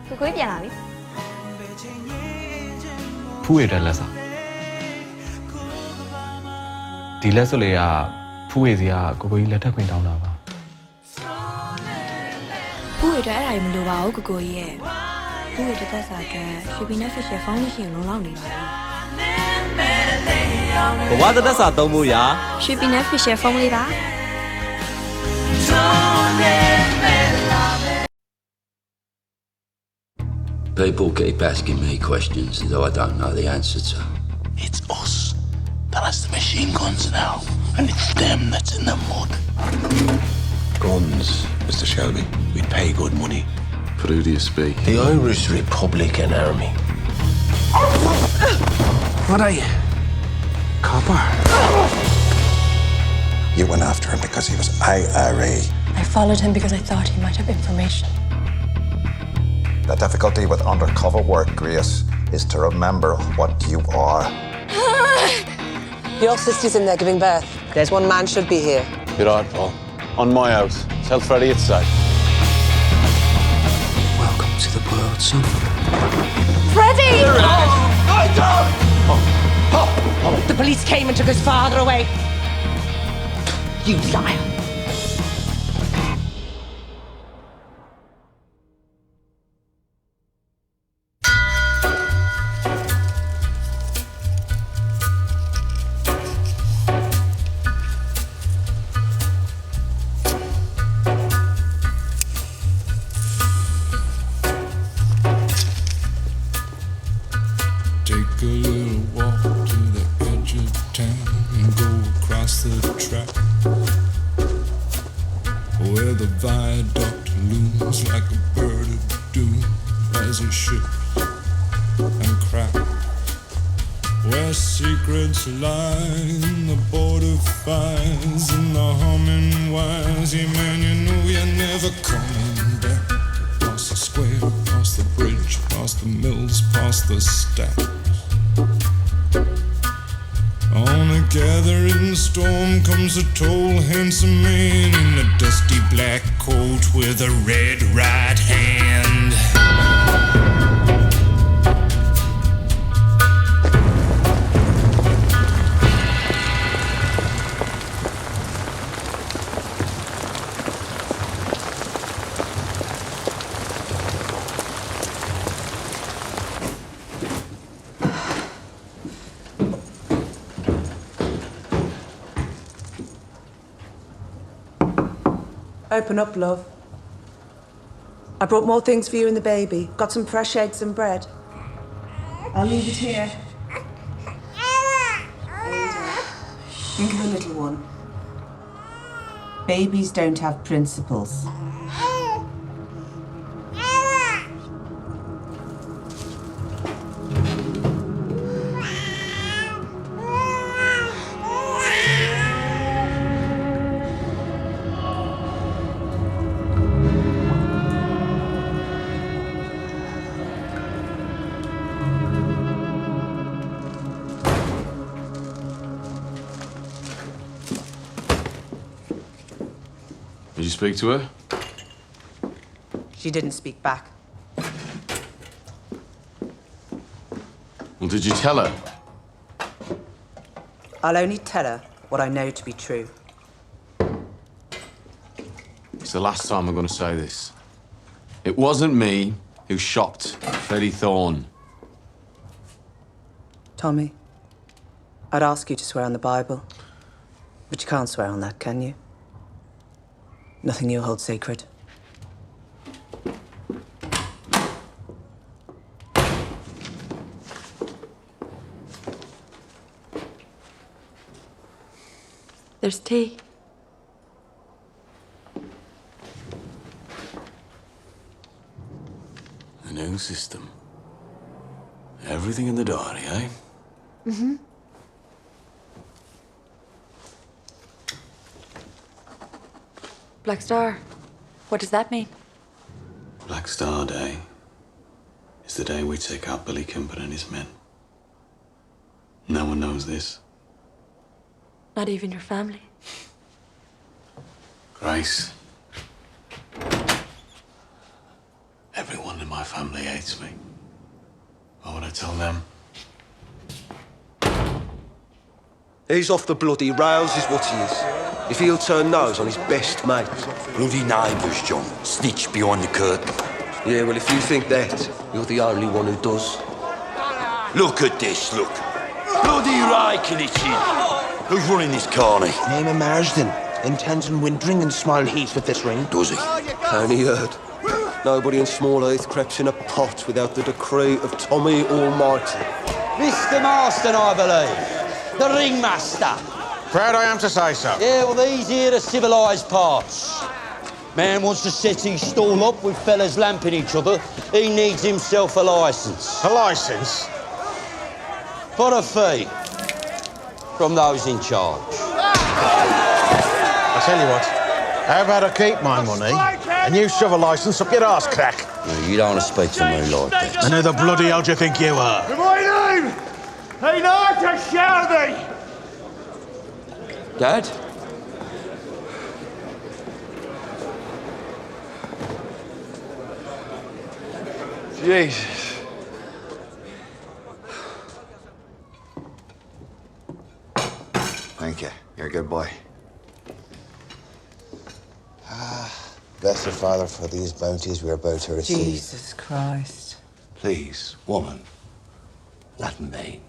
ကိုကိုပြန်လာပြီဖူးရတဲ့လက်စာဒီလက်စွပ်လေးကဖူးရစီကကိုကိုကြီးလက်ထပ်ခွင့်တောင်းတာပါဖူးရတဲ့အဲ့ဒါကြီးမလိုပါဘူးကိုကိုကြီးရဲ့ဖူးရတဲ့သက်စာကရွှေပြည်နဲ့ဖစ်ရှယ်ဖောင်းဒေးရှင်းလုံလောက်နေပါပြီဘဝသက်စာသုံးဖို့ရာရွှေပြည်နဲ့ဖစ်ရှယ်ဖုန်းလေးပါPeople keep asking me questions though I don't know the answer to. It's us that has the machine guns now, and it's them that's in the mud. Guns, Mr. Shelby. We'd pay good money. For who do you speak? The Irish Republican Army. What are you? Copper? You went after him because he was IRA. I followed him because I thought he might have information. The difficulty with undercover work, Grace, is to remember what you are. Your sister's in there giving birth. There's one man should be here. You're right, Paul. On my house. Tell Freddie it's safe. Welcome to the world, son. Freddie! The police came and took his father away. You liar. Take a little walk to the edge of town and go across the track where the viaduct looms like a bird of doom as it shifts and cracks, where secrets lie in the border fires and the humming wires. Yeah, man, you know you're never coming back. Across the square, across the bridge, past the mills, past the stacks. On a gathering storm comes a tall, handsome man in a dusty black coat with a red right hand. Open up, love. I brought more things for you and the baby. Got some fresh eggs and bread. I'll leave it here. Think of the little one. Babies don't have principles. Did you speak to her? She didn't speak back. Well, did you tell her? I'll only tell her what I know to be true. It's the last time I'm going to say this. It wasn't me who shot Freddie Thorne. Tommy, I'd ask you to swear on the Bible, but you can't swear on that, can you? Nothing you hold sacred. There's tea. A new system. Everything in the diary, eh? Mm-hmm. Black Star. What does that mean? Black Star Day is the day we take out Billy Kimber and his men. No one knows this. Not even your family. Grace. Everyone in my family hates me. Why would I tell them? He's off the bloody rails, is what he is. If he'll turn nose on his best mate. Bloody neighbours, John. Snitch behind the curtain. Yeah, well, if you think that, you're the only one who does. Look at this, look. Bloody raking it in. Who's running this carny? Name of Marsden. Intends on wintering in small heath with this ring. Does he? Only heard. Nobody in Smallheath creeps in a pot without the decree of Tommy Almighty. Mr. Marston, I believe. The ringmaster. Proud I am to say so. Yeah, well, these here are civilised parts. Man wants to set his stall up with fellas lamping each other. He needs himself a licence. A licence? For a fee. From those in charge. I tell you what, how about I keep my money and you shove a licence up your arse crack? No, you don't want to speak to me like that. And who the bloody hell do you think you are? My name ain't Arthur Shelby. Dad? Jesus. Thank you. You're a good boy. Bless the Father for these bounties we're about to receive. Jesus Christ. Please, woman. Latin main.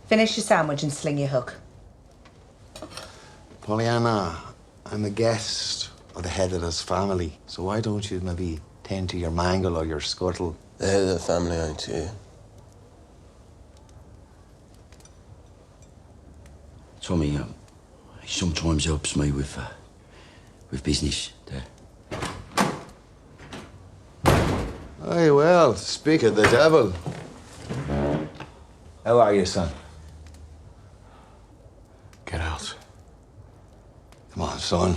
Finish your sandwich and sling your hook. Pollyanna, I'm a guest of the head of this family, so why don't you maybe tend to your mangle or your scuttle? The head of the family ain't here. Tommy, he sometimes helps me with business, Dad. Aye, well, speak of the devil. How are you, son? Get out. Come on, son.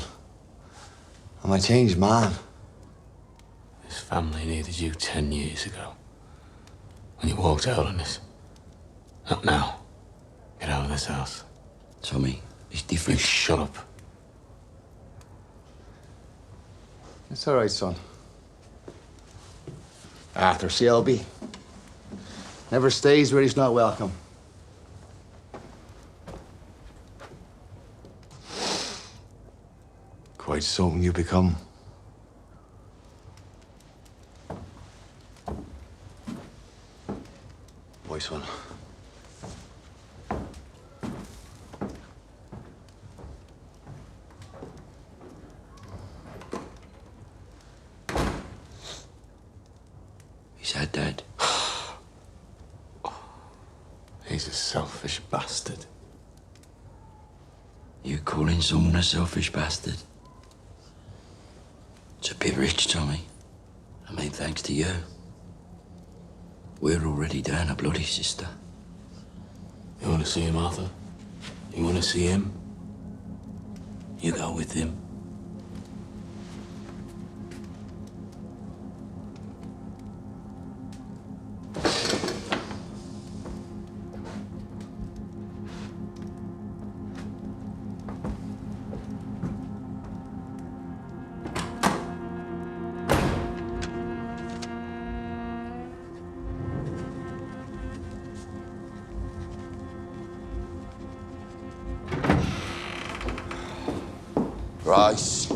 I'm a changed man. This family needed you 10 years ago. When you walked out on us. Not now. Get out of this house. Tommy, it's You different. shut up. It's all right, son. Arthur Shelby never stays where he's not welcome. Quite something you become. Boy, son. He's had Dad. He's a selfish bastard. You calling someone a selfish bastard? It's a bit rich, Tommy. I mean, thanks to you. We're already down a bloody sister. You want to see him, Arthur? You want to see him? You go with him. Rice.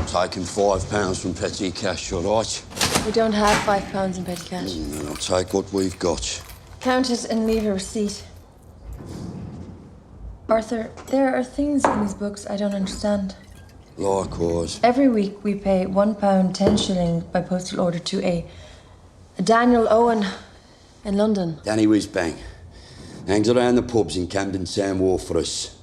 Taking £5 from petty cash, all right? We don't have £5 in petty cash. Then I'll take what we've got. Count it and leave a receipt. Arthur, there are things in these books I don't understand. Likewise. Every week we pay £1 10 shilling by postal order to a Daniel Owen in London. Danny Whizbang. Hangs around the pubs in Camden Town Wharf for us.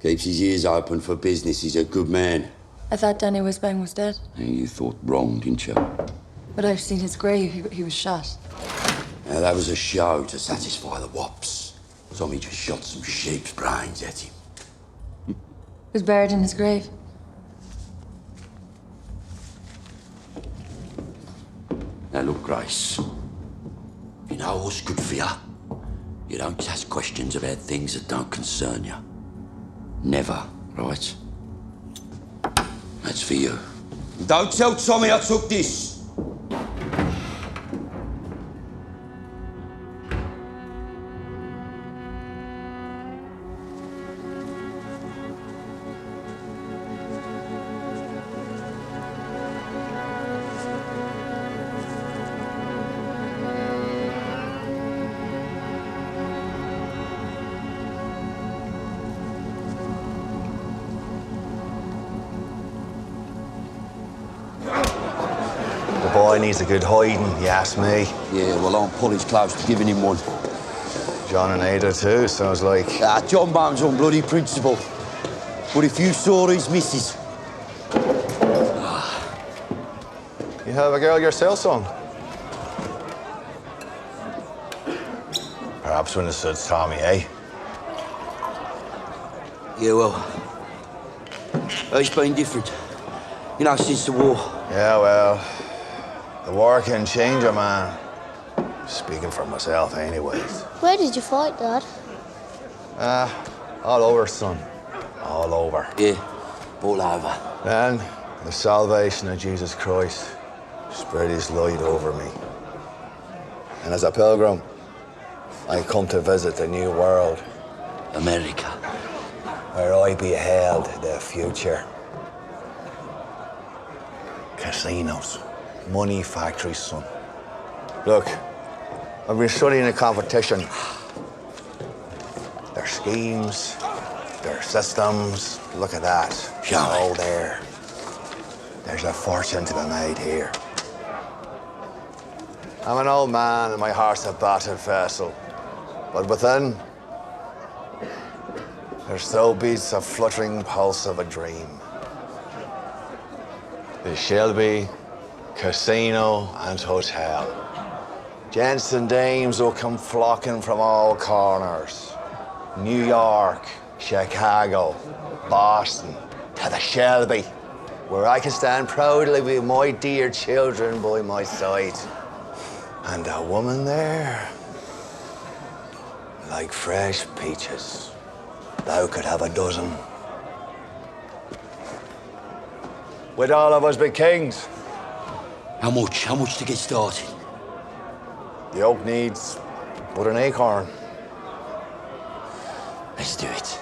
Keeps his ears open for business. He's a good man. I thought Danny Whizbang was dead. And you thought wrong, didn't you? But I've seen his grave. He was shot. Now, that was a show to satisfy the wops. Tommy just shot some sheep's brains at him. He was buried in his grave. Now, look, Grace. You know what's good for you? You don't ask questions about things that don't concern you. Never, right? That's for you. Don't tell Tommy I took this. boy needs a good hiding, you ask me. Yeah, well, Aunt Polly's close to giving him one. John and Ada too, sounds like. John Bones on bloody principle. But if you saw his missus... You have a girl yourself, son? Perhaps when it suits Tommy, eh? Yeah, well... It's been different. You know, since the war. Yeah, well... The war can change a man. Speaking for myself, anyways. Where did you fight, Dad? All over, son. All over. Yeah, all over. Then, the salvation of Jesus Christ spread his light over me. And as a pilgrim, I come to visit the new world. America. Where I beheld the future. Casinos. Money factories, son. Look, I've been studying the competition. Their schemes, their systems. Look at that. It's all there. There's a fortune to be made here. I'm an old man and my heart's a battered vessel. But within, there still beats a fluttering pulse of a dream. The Shelby Casino and Hotel. Gents and dames will come flocking from all corners. New York, Chicago, Boston, to the Shelby, where I can stand proudly with my dear children by my side. And a woman there, like fresh peaches. Thou could have a dozen. Would all of us be kings? How much? How much to get started? The oak needs but an acorn. Let's do it.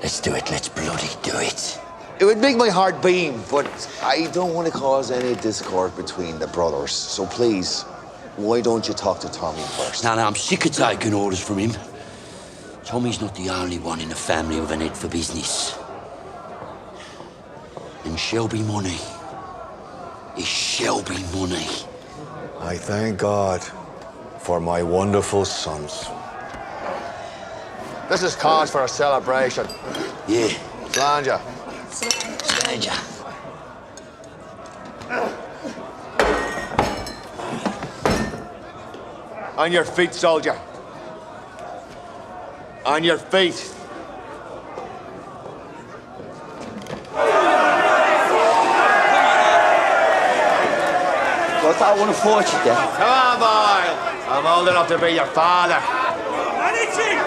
Let's do it. Let's bloody do it. It would make my heart beam, but I don't want to cause any discord between the brothers. So please, why don't you talk to Tommy first? Now, I'm sick of taking orders from him. Tommy's not the only one in the family with an head for business. And Shelby money is Shelby money. I thank God for my wonderful sons. This is cause for a celebration. Yeah. Slanja. Slanja. On your feet, soldier. On your feet. I want to fight you, Dad. Come on, boy. I'm old enough to be your father. On your feet.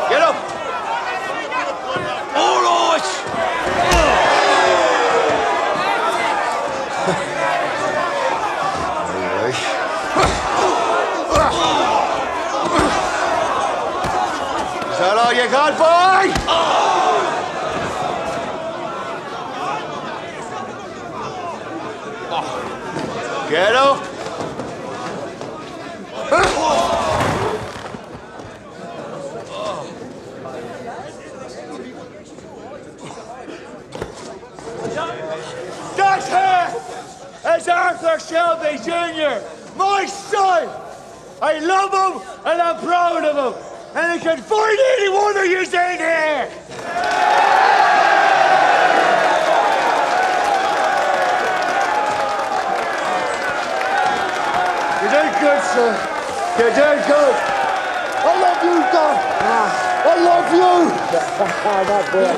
Get up. All right. Is that all you got, boy? Get up. That's her! It's Arthur Shelby Jr., my son! I love him and I'm proud of him. And I can find any one of you in here! You did good, sir. You did good. I love you, Doc. I love you. That boy.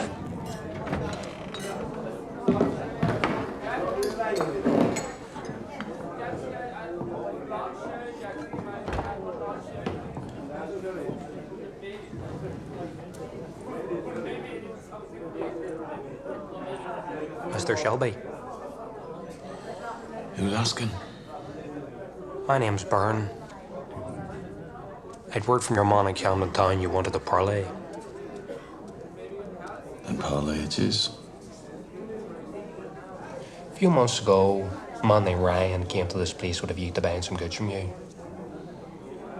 Mr. Shelby. Who's asking? My name's Byrne. I'd word from your man in Camden Town you wanted a parlay. And parlay it is. A few months ago, a man named Ryan came to this place with a view to buying some goods from you.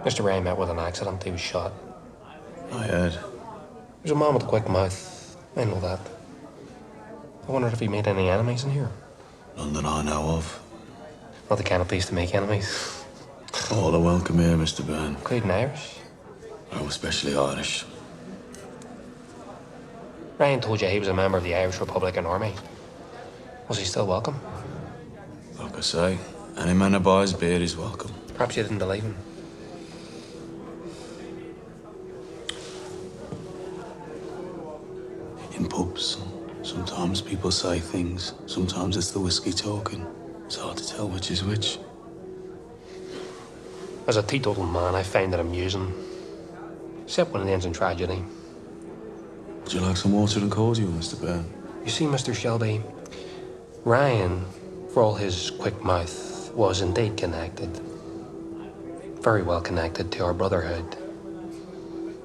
Mr. Ray met with an accident. He was shot. I heard. He was a man with a quick mouth. I know that. I wondered if he made any enemies in here. None that I know of. Not the kind of place to make enemies. All are welcome here, Mr. Byrne. Including Irish. Oh, especially Irish. Ryan told you he was a member of the Irish Republican Army. Was he still welcome? Like I say, any man who buys beer is welcome. Perhaps you didn't believe him. In pubs, sometimes people say things. Sometimes it's the whiskey talking. It's hard to tell which is which. As a teetotal man, I find it amusing. Except when it ends in tragedy. Would you like some water and cordial, Mr. Byrne? You see, Mr. Shelby, Ryan, for all his quick mouth, was indeed connected. Very well connected to our brotherhood.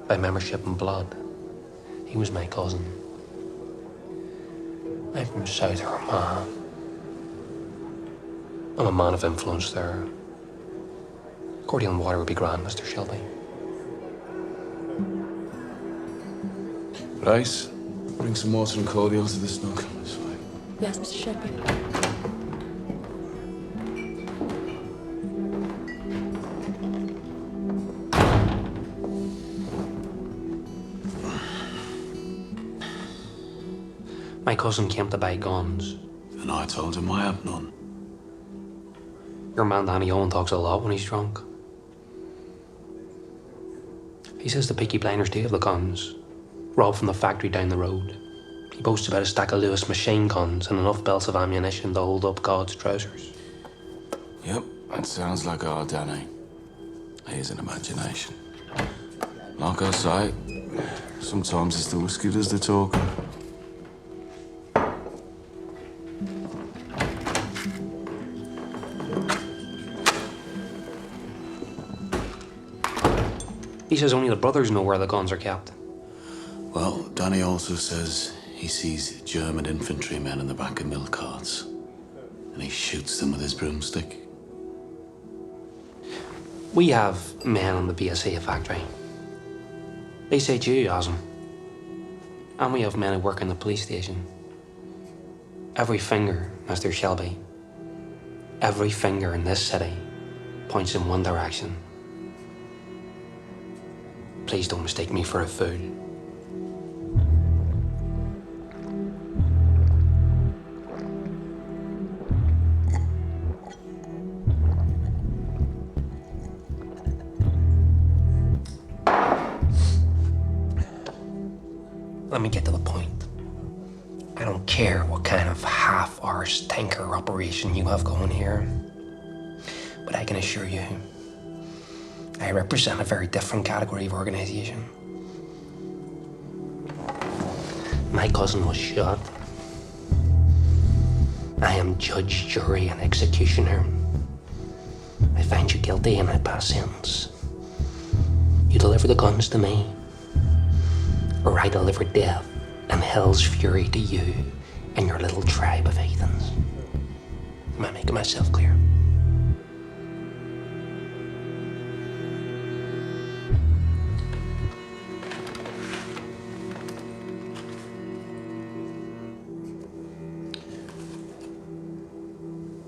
By membership and blood. He was my cousin. I'm from South Armagh. I'm a man of influence there. Cordial and water would be grand, Mr. Shelby. Right. Bring some water and cordial to the snug. It's fine. Yes, Mr. Shelby. My cousin came to buy guns. And I told him I have none. Your man Danny Owen talks a lot when he's drunk. He says the Peaky Blinders do have the guns. Robbed from the factory down the road. He boasts about a stack of Lewis machine guns and enough belts of ammunition to hold up God's trousers. Yep, that sounds like our Danny. He has an imagination. Like I say, sometimes it's the whiskey does the talking. He says only the brothers know where the guns are kept. Well, Danny also says he sees German infantrymen in the back of milk carts. And he shoots them with his broomstick. We have men in the BSA factory. They say you, Asm. And we have men who work in the police station. Every finger, Mr. Shelby, every finger in this city points in one direction. Please don't mistake me for a fool. Let me get to the point. I don't care what kind of half-arsed tanker operation you have going here, but I can assure you, I represent a very different category of organization. My cousin was shot. I am judge, jury, and executioner. I find you guilty and I pass sentence. You deliver the guns to me, or I deliver death and hell's fury to you and your little tribe of heathens. Am I making myself clear?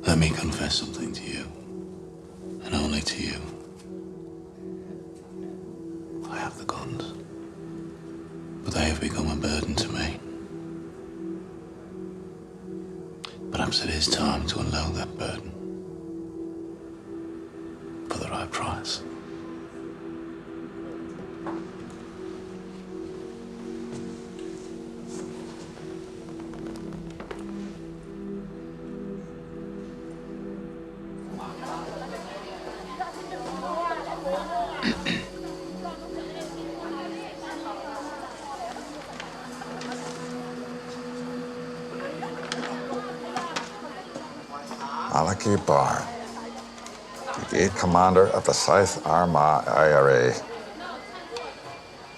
Let me confess something to you, and only to you. I have the guns, but they have become a burden to me. Perhaps it is time to unload that burden for the right price. Malachi Barr, Brigade Commander of the South Armagh IRA.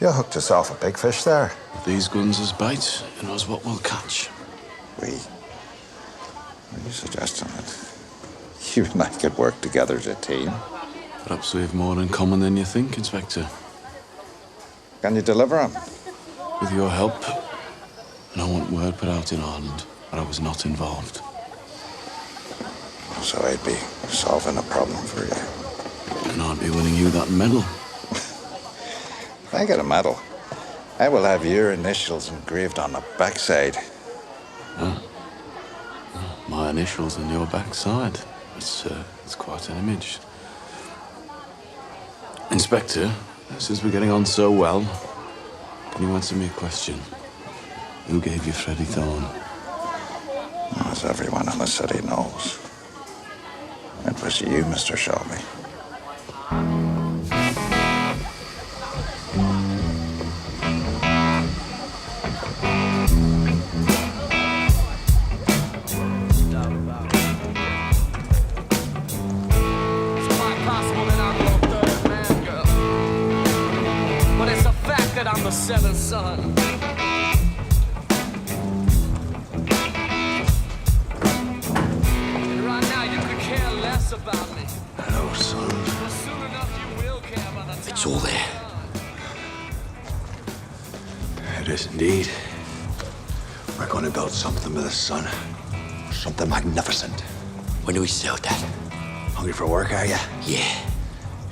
You hooked yourself a big fish there. These guns as bait, who knows what we'll catch. We? Are you suggesting that you and I could work together as a team? Perhaps we have more in common than you think, Inspector. Can you deliver him? With your help, and I want word put out in Ireland that I was not involved. So I'd be solving a problem for you. And I'd be winning you that medal. If I get a medal, I will have your initials engraved on the backside. Oh. My initials on your backside. It's quite an image. Inspector, since we're getting on so well, can you answer me a question? Who gave you Freddie Thorne? As everyone in the city knows, it was you, Mr. Shelby. I'm the seventh son. And right now you could care less about me. Hello, son. But soon enough you will care about the time. It's all there. It is indeed. We're going to build something with us, son. Something magnificent. When do we start that? Hungry for work, are you? Yeah.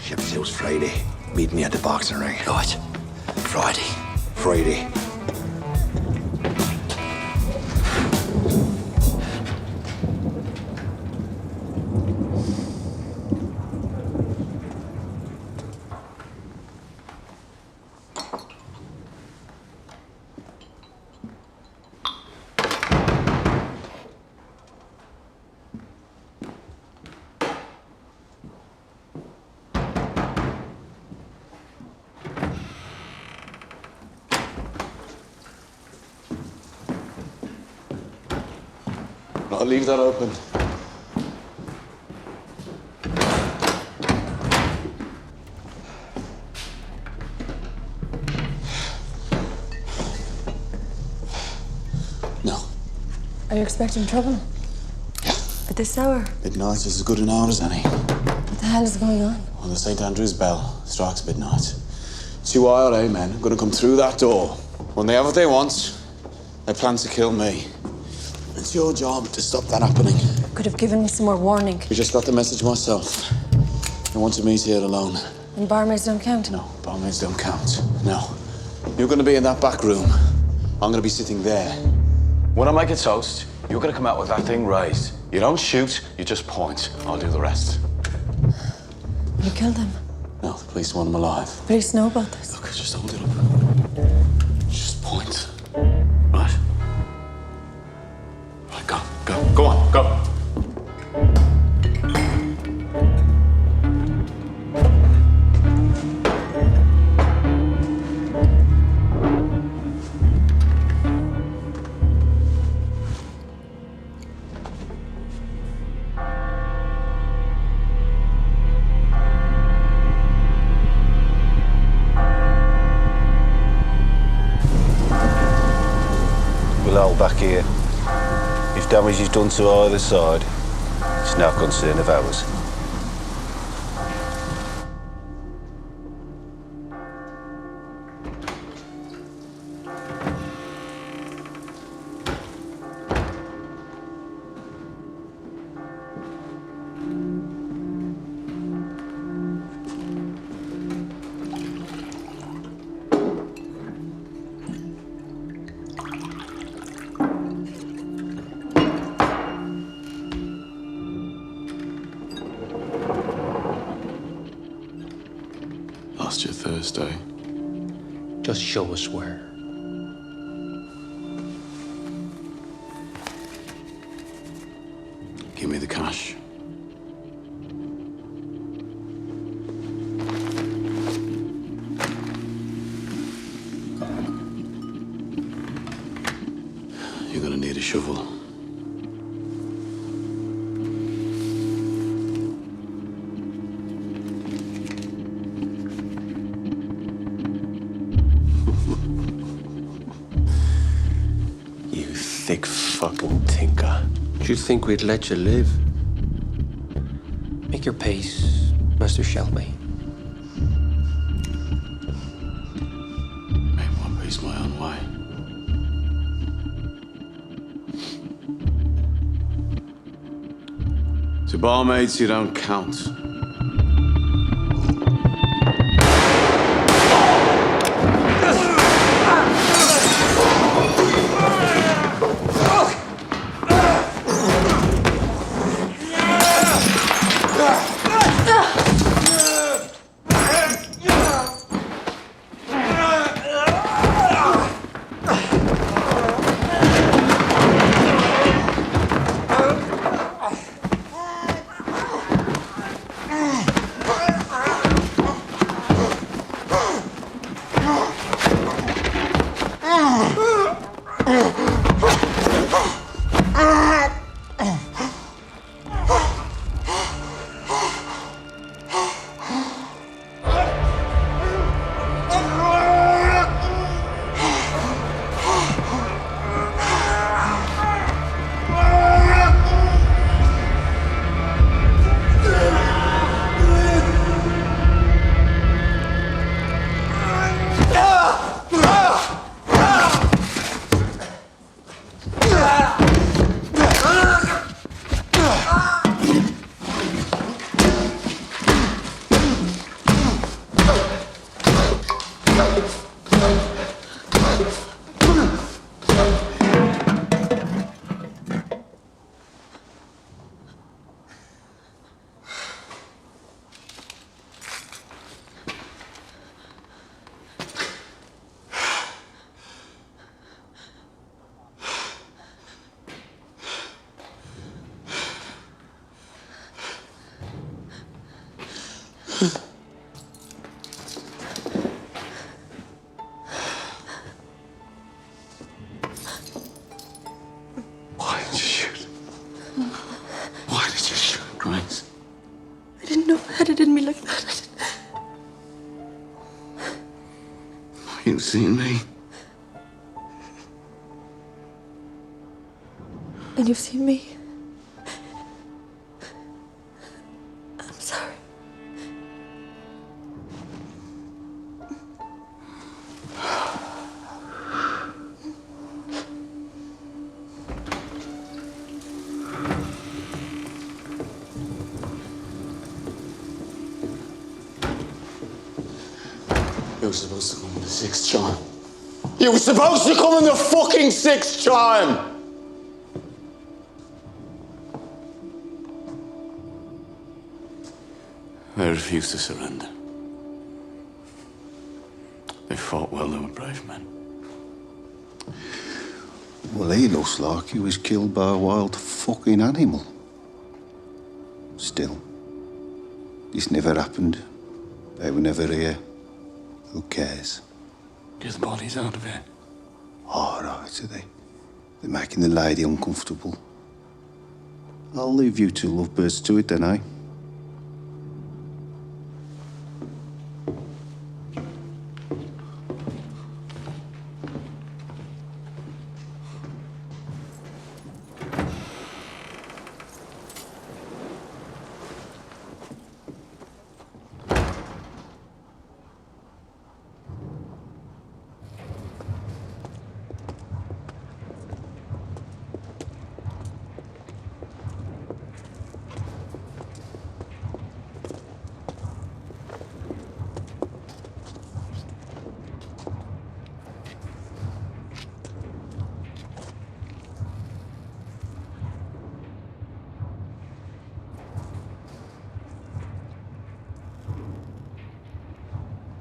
Ship sails Friday. Meet me at the boxing ring. Right. Friday. Friday. I'll leave that open. No. Are you expecting trouble? Yeah. At this hour? Midnight is as good an hour as any. What the hell is going on? When the St. Andrew's bell strikes midnight, 2 IRA men are going to come through that door. When they have what they want, they plan to kill me. It's your job to stop that happening. Could have given me some more warning. I just got the message myself. They wanted me here alone. And barmaids don't count? No, barmaids don't count. No. You're going to be in that back room. I'm going to be sitting there. When I make a toast, you're going to come out with that thing raised. You don't shoot, you just point. I'll do the rest. You killed him? No, the police want him alive. The police know about this? Look, just hold it up. Just point. Right? Right, go. Go on, go. We'll hold back here. If damage is done to either side, it's no concern of ours. Lost you Thursday. Just show us where. Give me the cash. You're gonna need a shovel. Thick fucking tinker. Do you think we'd let you live? Make your peace, Master Shelby. Make one piece my own way. To barmaids, you don't count. Why did you shoot? Why did you shoot, Grace? I didn't know I had it in me like that. You've seen me. And you've seen me. I'm sorry. You were supposed to come in the sixth time. You were supposed to come in the fucking sixth time! They refused to surrender. They fought well, they were brave men. Well, he looks like he was killed by a wild fucking animal. Still, this never happened. They were never here. Who cares? Get the bodies out of here. All right, are they? They're making the lady uncomfortable. I'll leave you two lovebirds to it then, eh?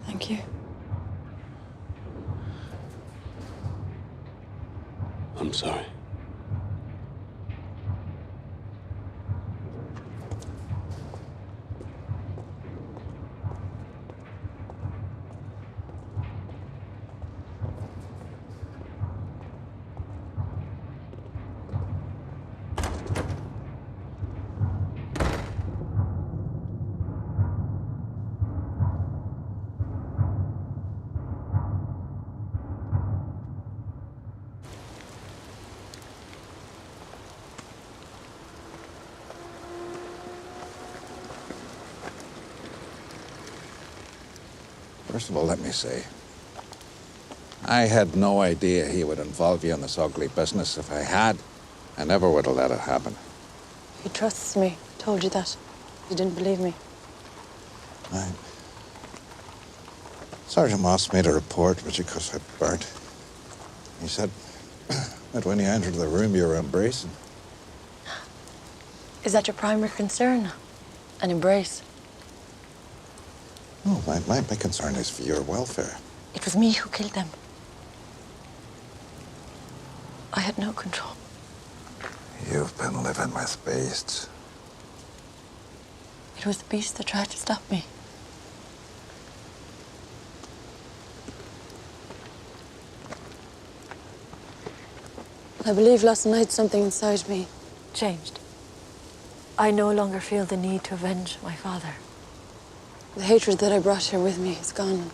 Thank you. I'm sorry. First of all, let me say, I had no idea he would involve you in this ugly business. If I had, I never would have let it happen. He trusts me. I told you that. You didn't believe me. Right. Sergeant Moss made a report, which of course I burnt. He said that when he entered the room, you were embracing. Is that your primary concern? An embrace? No, my concern is for your welfare. It was me who killed them. I had no control. You've been living with beasts. It was the beast that tried to stop me. I believe last night something inside me changed. I no longer feel the need to avenge my father. The hatred that I brought here with me is gone.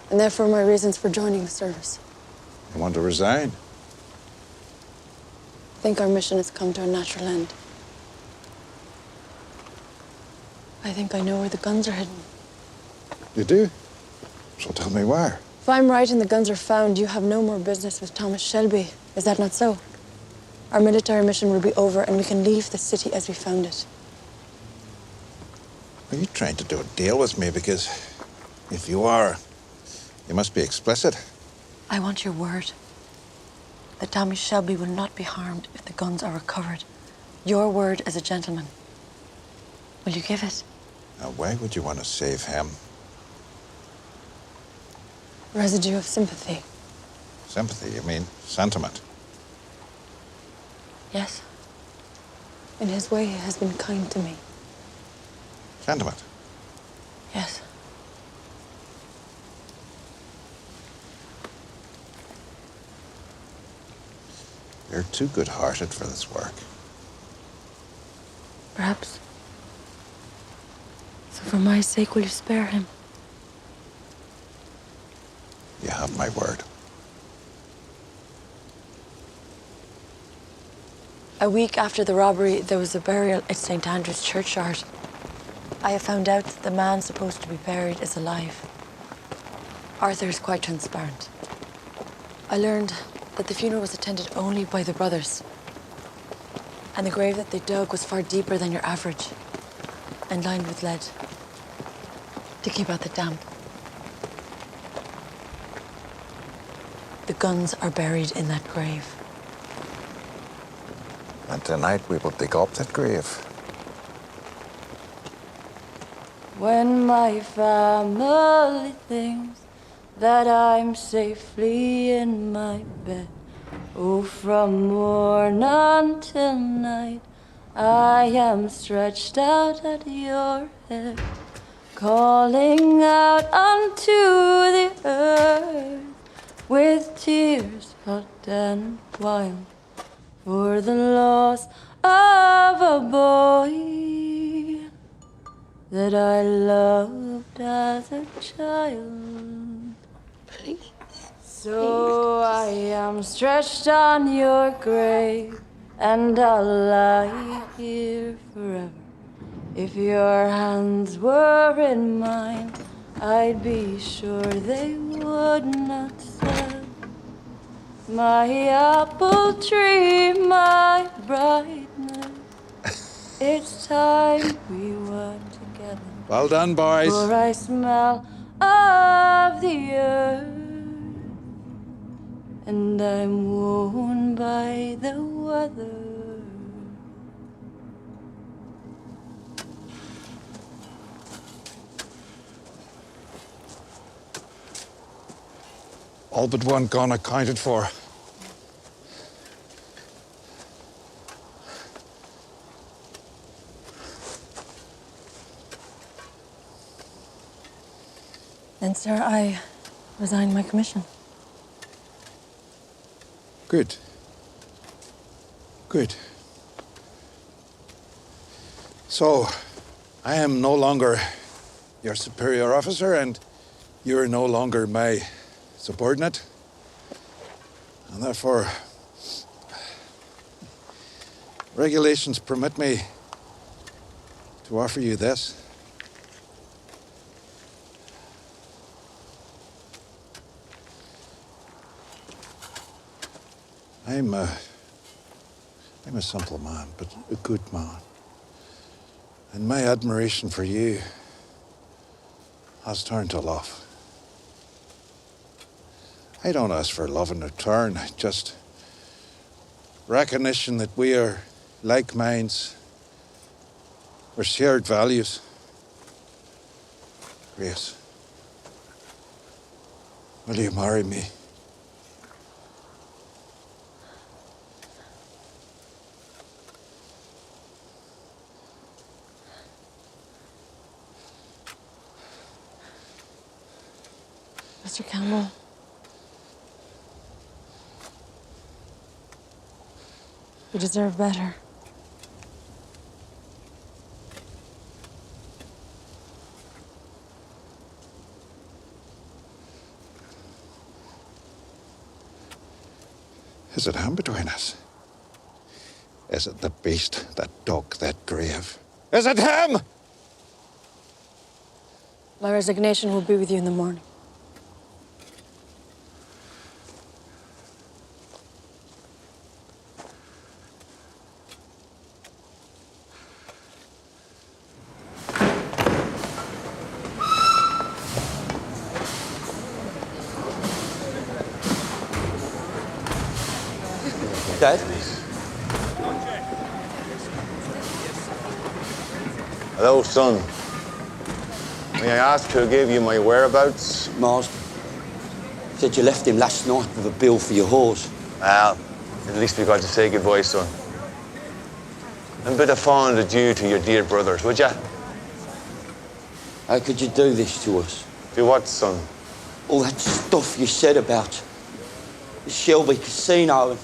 And therefore my reasons for joining the service. You want to resign? I think our mission has come to a natural end. I think I know where the guns are hidden. You do? So tell me where. If I'm right and the guns are found, you have no more business with Thomas Shelby. Is that not so? Our military mission will be over and we can leave the city as we found it. Are you trying to do a deal with me? Because if you are, you must be explicit. I want your word that Tommy Shelby will not be harmed if the guns are recovered. Your word as a gentleman. Will you give it? Now, why would you want to save him? Residue of sympathy. Sympathy, you mean sentiment? Yes. In his way, he has been kind to me. Sentiment? Yes. You're too good-hearted for this work. Perhaps. So for my sake, will you spare him? You have my word. A week after the robbery, there was a burial at St. Andrew's churchyard. I have found out that the man supposed to be buried is alive. Arthur is quite transparent. I learned that the funeral was attended only by the brothers. And the grave that they dug was far deeper than your average and lined with lead to keep out the damp. The guns are buried in that grave. And tonight we will dig up that grave. When my family thinks that I'm safely in my bed, oh, from morn until night, I am stretched out at your head, calling out unto the earth with tears hot and wild for the loss of a boy that I loved as a child. Please. So I am stretched on your grave, and I'll lie here forever. If your hands were in mine, I'd be sure they would not sell. My apple tree, my brightness, it's time we were together. Well done, boys. For I smell of the earth, and I'm worn by the weather. All but one gun accounted for. Then, sir, I resign my commission. Good. Good. So, I am no longer your superior officer, and you're no longer my subordinate. And therefore, regulations permit me to offer you this. I'm a simple man, but a good man. And my admiration for you has turned to love. I don't ask for love in return, just recognition that we are like minds, we're shared values. Grace, will you marry me? Mr. Campbell. You deserve better. Is it him between us? Is it the beast that dug that grave? Is it him? My resignation will be with you in the morning. Dad? Hello, son. May I ask who gave you my whereabouts? Mars said you left him last night with a bill for your horse. Well, at least we got to say goodbye, son. And bid a fond adieu to your dear brothers, would ya? How could you do this to us? Do what, son? All that stuff you said about the Shelby Casino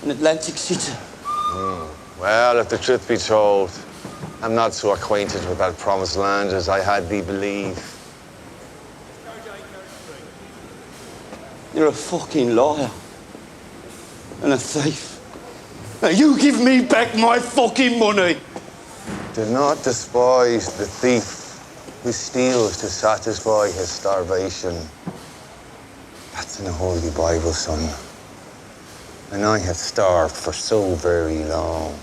and Atlantic City. Well, if the truth be told, I'm not so acquainted with that promised land as I had thee believe. You're a fucking liar and a thief. Now you give me back my fucking money. Do not despise the thief who steals to satisfy his starvation. That's in the Holy Bible, son. And I have starved for so very long.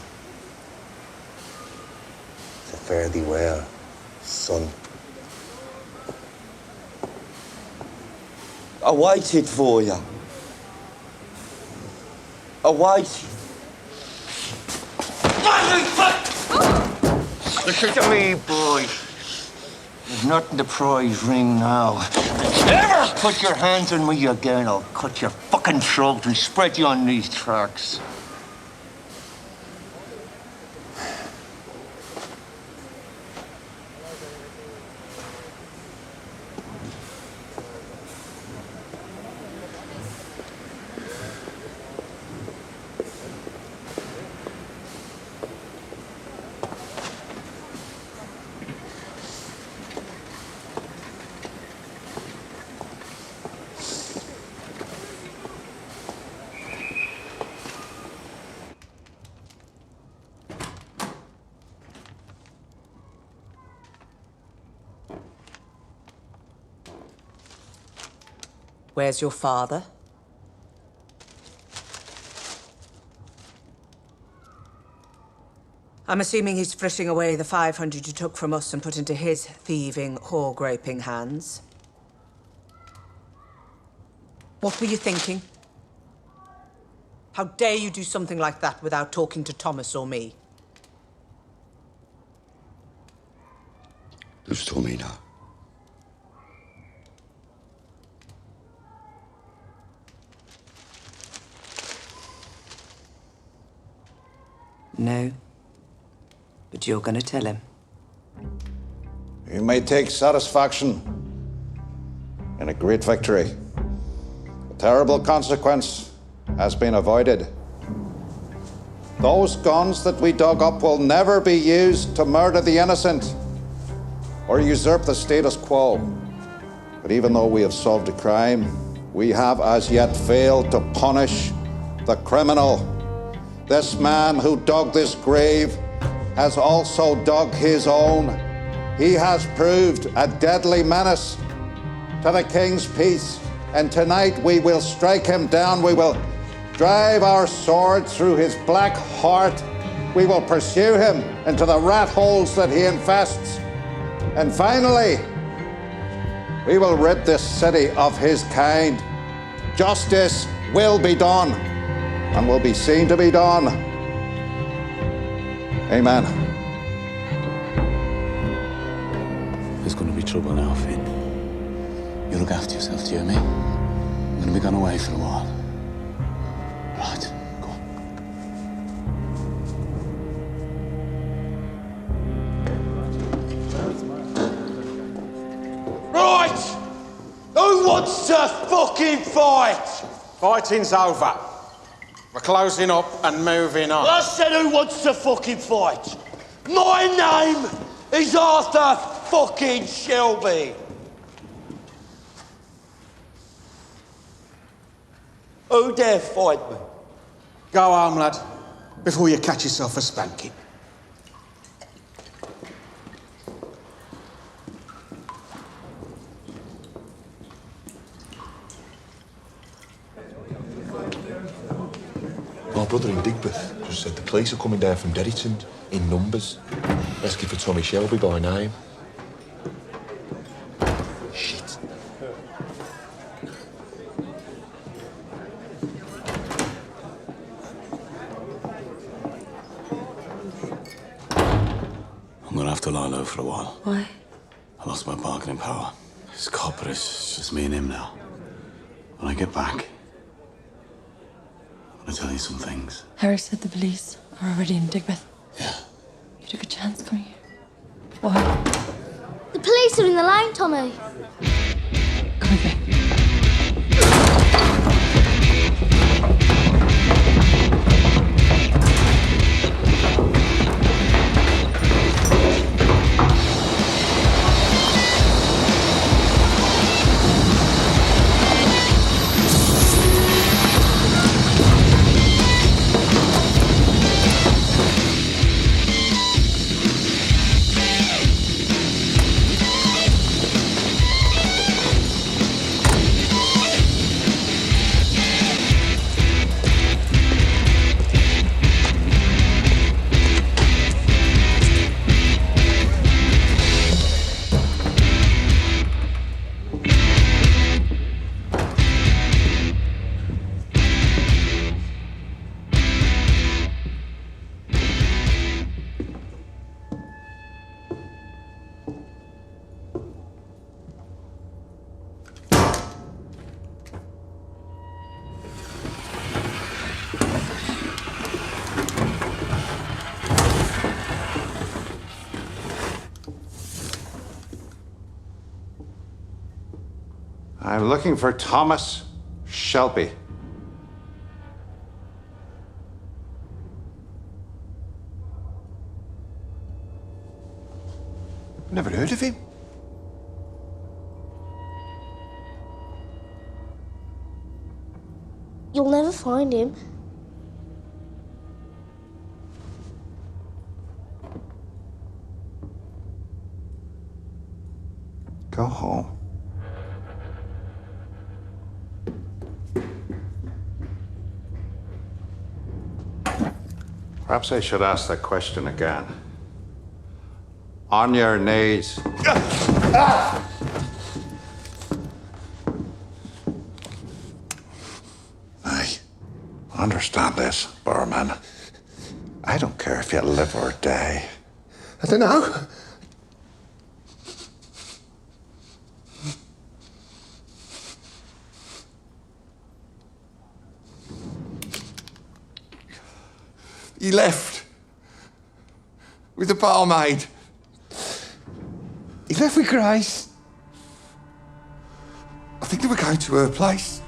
So fare thee well, son. I waited for you. I waited. Listen to me, boy. There's nothing to prize ring now. Ever put your hands on me again, I'll cut your fucking throat and spread you on these tracks. Where's your father? I'm assuming he's fritting away the 500 you took from us and put into his thieving, whore-graping hands. What were you thinking? How dare you do something like that without talking to Thomas or me? Who's told me now? No. But you're going to tell him. You may take satisfaction in a great victory. A terrible consequence has been avoided. Those guns that we dug up will never be used to murder the innocent or usurp the status quo. But even though we have solved a crime, we have as yet failed to punish the criminal. This man who dug this grave has also dug his own. He has proved a deadly menace to the king's peace. And tonight we will strike him down. We will drive our sword through his black heart. We will pursue him into the rat holes that he infests. And finally, we will rid this city of his kind. Justice will be done and will be seen to be done. Amen. There's going to be trouble now, Finn. You look after yourself, do you hear me? I'm going to be gone away for a while. Right, go on. Right! Who wants to fucking fight? Fighting's over. We're closing up and moving on. I said who wants to fucking fight? My name is Arthur fucking Shelby. Who dare fight me? Go home, lad, before you catch yourself a spanking. My brother in Digbeth just said the police are coming down from Derryton in numbers, asking for Tommy Shelby by name. Shit. I'm going to have to lie low for a while. Why? I lost my bargaining power. It's copper, it's just me and him now. When I get back, I'm going to tell you some things. Harry said the police are already in Digbeth. Yeah. You took a chance coming here. Why? The police are in the line, Tommy. Come with me. I'm looking for Thomas Shelby. Never heard of him. You'll never find him. Go home. Perhaps I should ask that question again. On your knees. I understand this, Barman. I don't care if you live or die. I don't know. He left with the barmaid. He left with Grace. I think they were going to her place.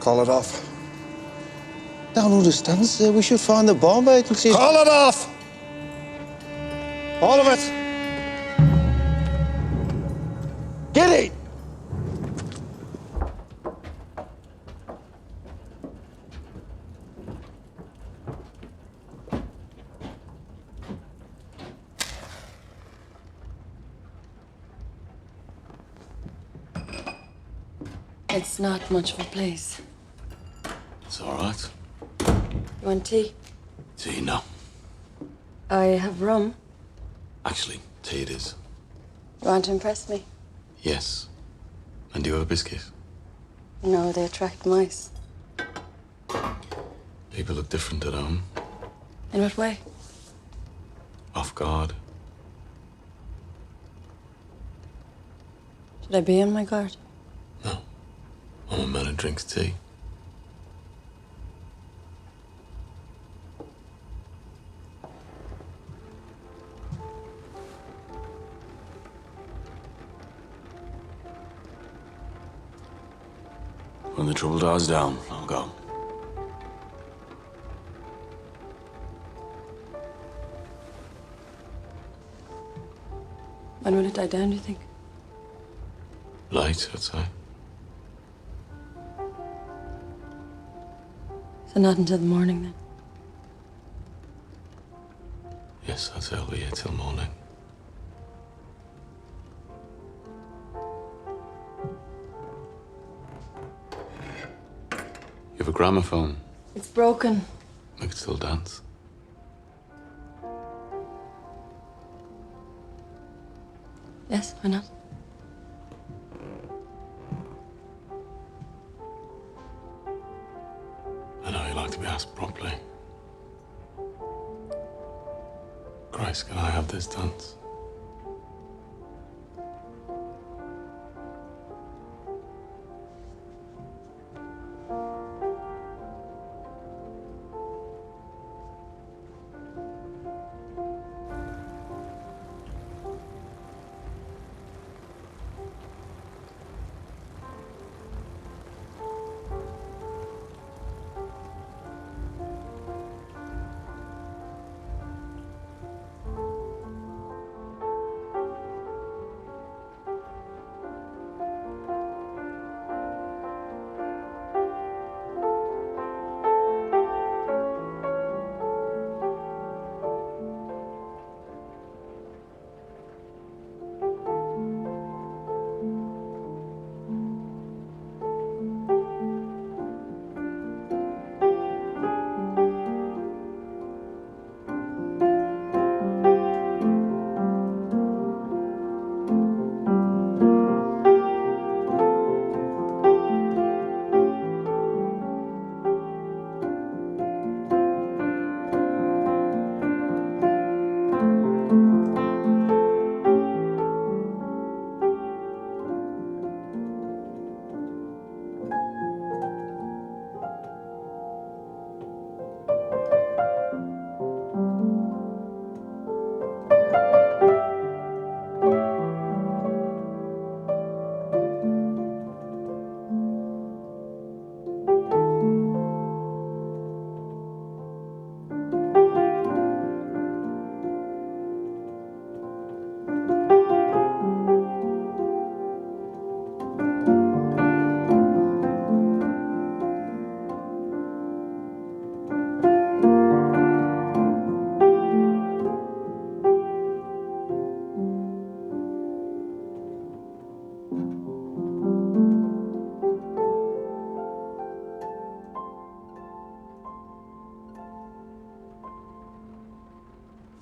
Call it off. Don't understand, sir. We should find the barmaid and see. Call it off! All of it! Get it! It's not much of a place. It's all right. You want tea? Tea, no. I have rum. Actually, tea it is. You want to impress me? Yes. And do you have a biscuit? No, they attract mice. People look different at home. In what way? Off guard. Should I be on my guard? I'm a man who drinks tea. When the trouble dies down, I'll go. When will it die down, do you think? Late, I'd say. So not until the morning, then? Yes, I'd say I'll be here till morning. You have a gramophone. It's broken. We could still dance. Yes, why not? I know you like to be asked properly. Grace, can I have this dance?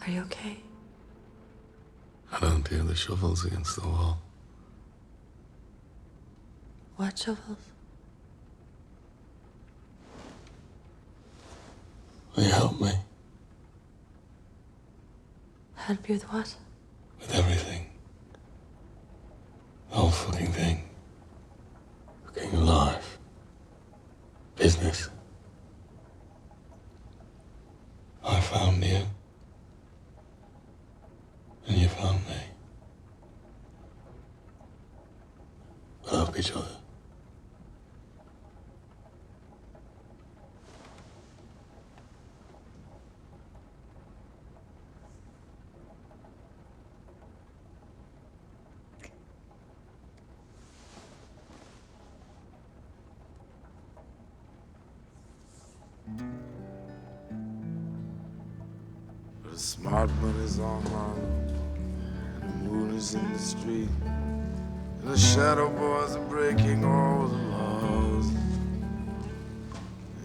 Are you okay? I don't hear the shovels against the wall. What shovels? Will you help me? Help you with what? With everything. The whole fucking thing. Fucking life. Business. I found you. And you found me. We love each other. The smart money's on Harlem, and the moon is in the street, and the shadow boys are breaking all the law. applause.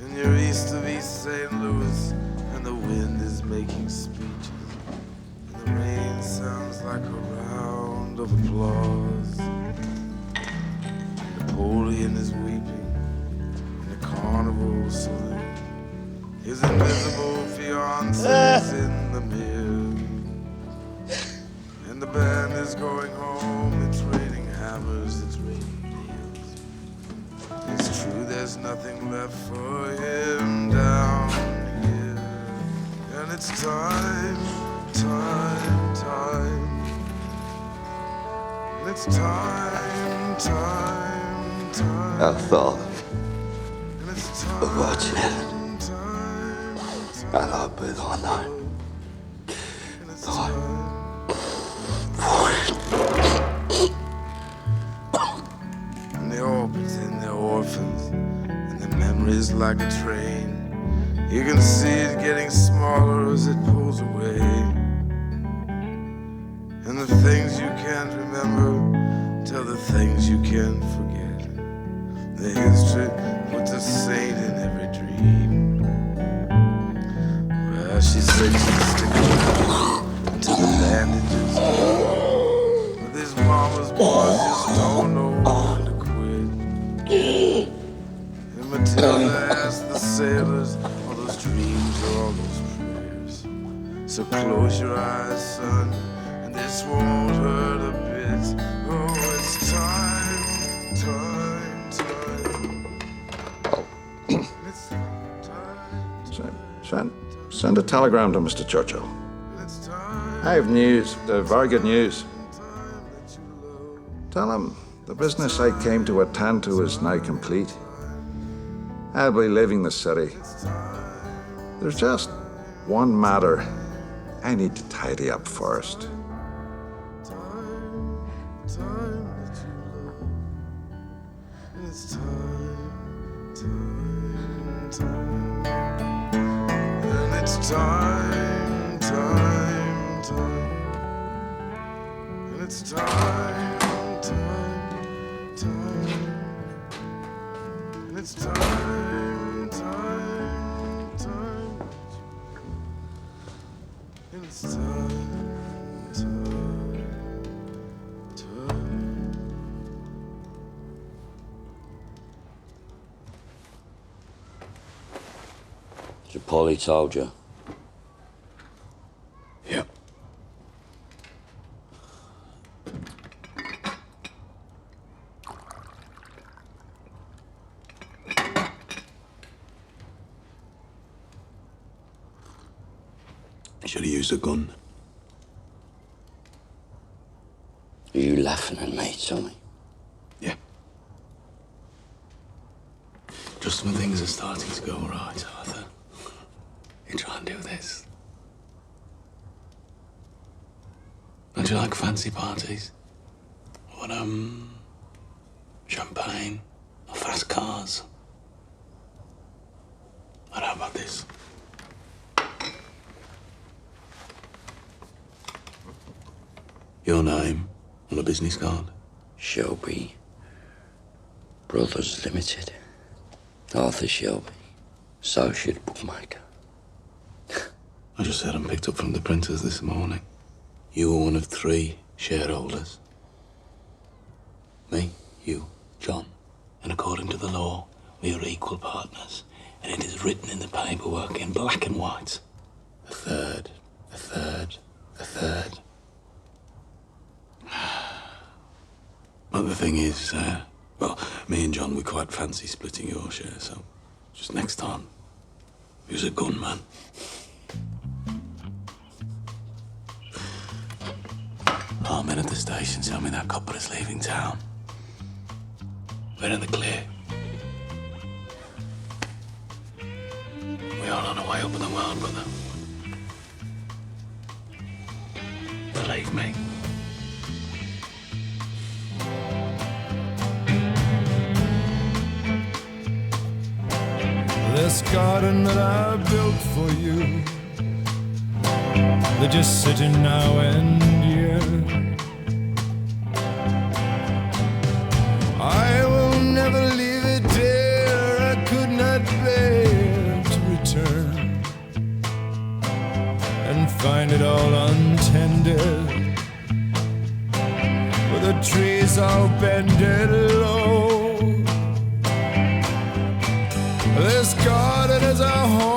And you're east of East St. Louis, and the wind is making speeches. And the rain sounds like a round of applause. Napoleon is weeping in the carnival saloon. His invisible fiance's in the mirror. And the band is going home. It's raining hammers, it's raining nails. It's true there's nothing left for him down here. And it's time. And it's time. I thought of what's happened. And I've been on that. And they all pretend they're orphans, and their memories like a train. You can see it getting smaller as it pulls away. And the things you can't remember tell the things you can't forget. The history puts a saint in every dream. Well, she said she'd stick around until the bandages go. But these mama's boys just don't know when to quit. And Matilda asked the sailors, all those dreams or all those prayers. So close your eyes, son, and this won't hurt a bit. Oh, it's time. Send a telegram to Mr. Churchill. I have news, very good news. Tell him the business I came to attend to is now complete. I'll be leaving the city. There's just one matter I need to tidy up first. Time. And it's time. And it's time. And it's time. So Polly told you? Yeah. Should have used a gun. Are you laughing at me, Tommy? Yeah. Just when things are starting to go right, Arthur, you try and do this. Don't you like fancy parties? What, champagne or fast cars? But how about this? Your name on a business card? Shelby Brothers Limited. Arthur Shelby, associate bookmaker. I just had them picked up from the printers this morning. You were one of 3 shareholders. Me, you, John. And according to the law, we are equal partners. And it is written in the paperwork in black and white. A third. But the thing is, well, me and John, we quite fancy splitting your share, so just next time, use a gunman. Our men at the station tell me that copper is leaving town. We're in the clear. We are on our way up in the world, brother. Believe me. This garden that I built for you, they're just sitting now and here. I will never leave it find it all untended, with the trees all bended low. This garden is a home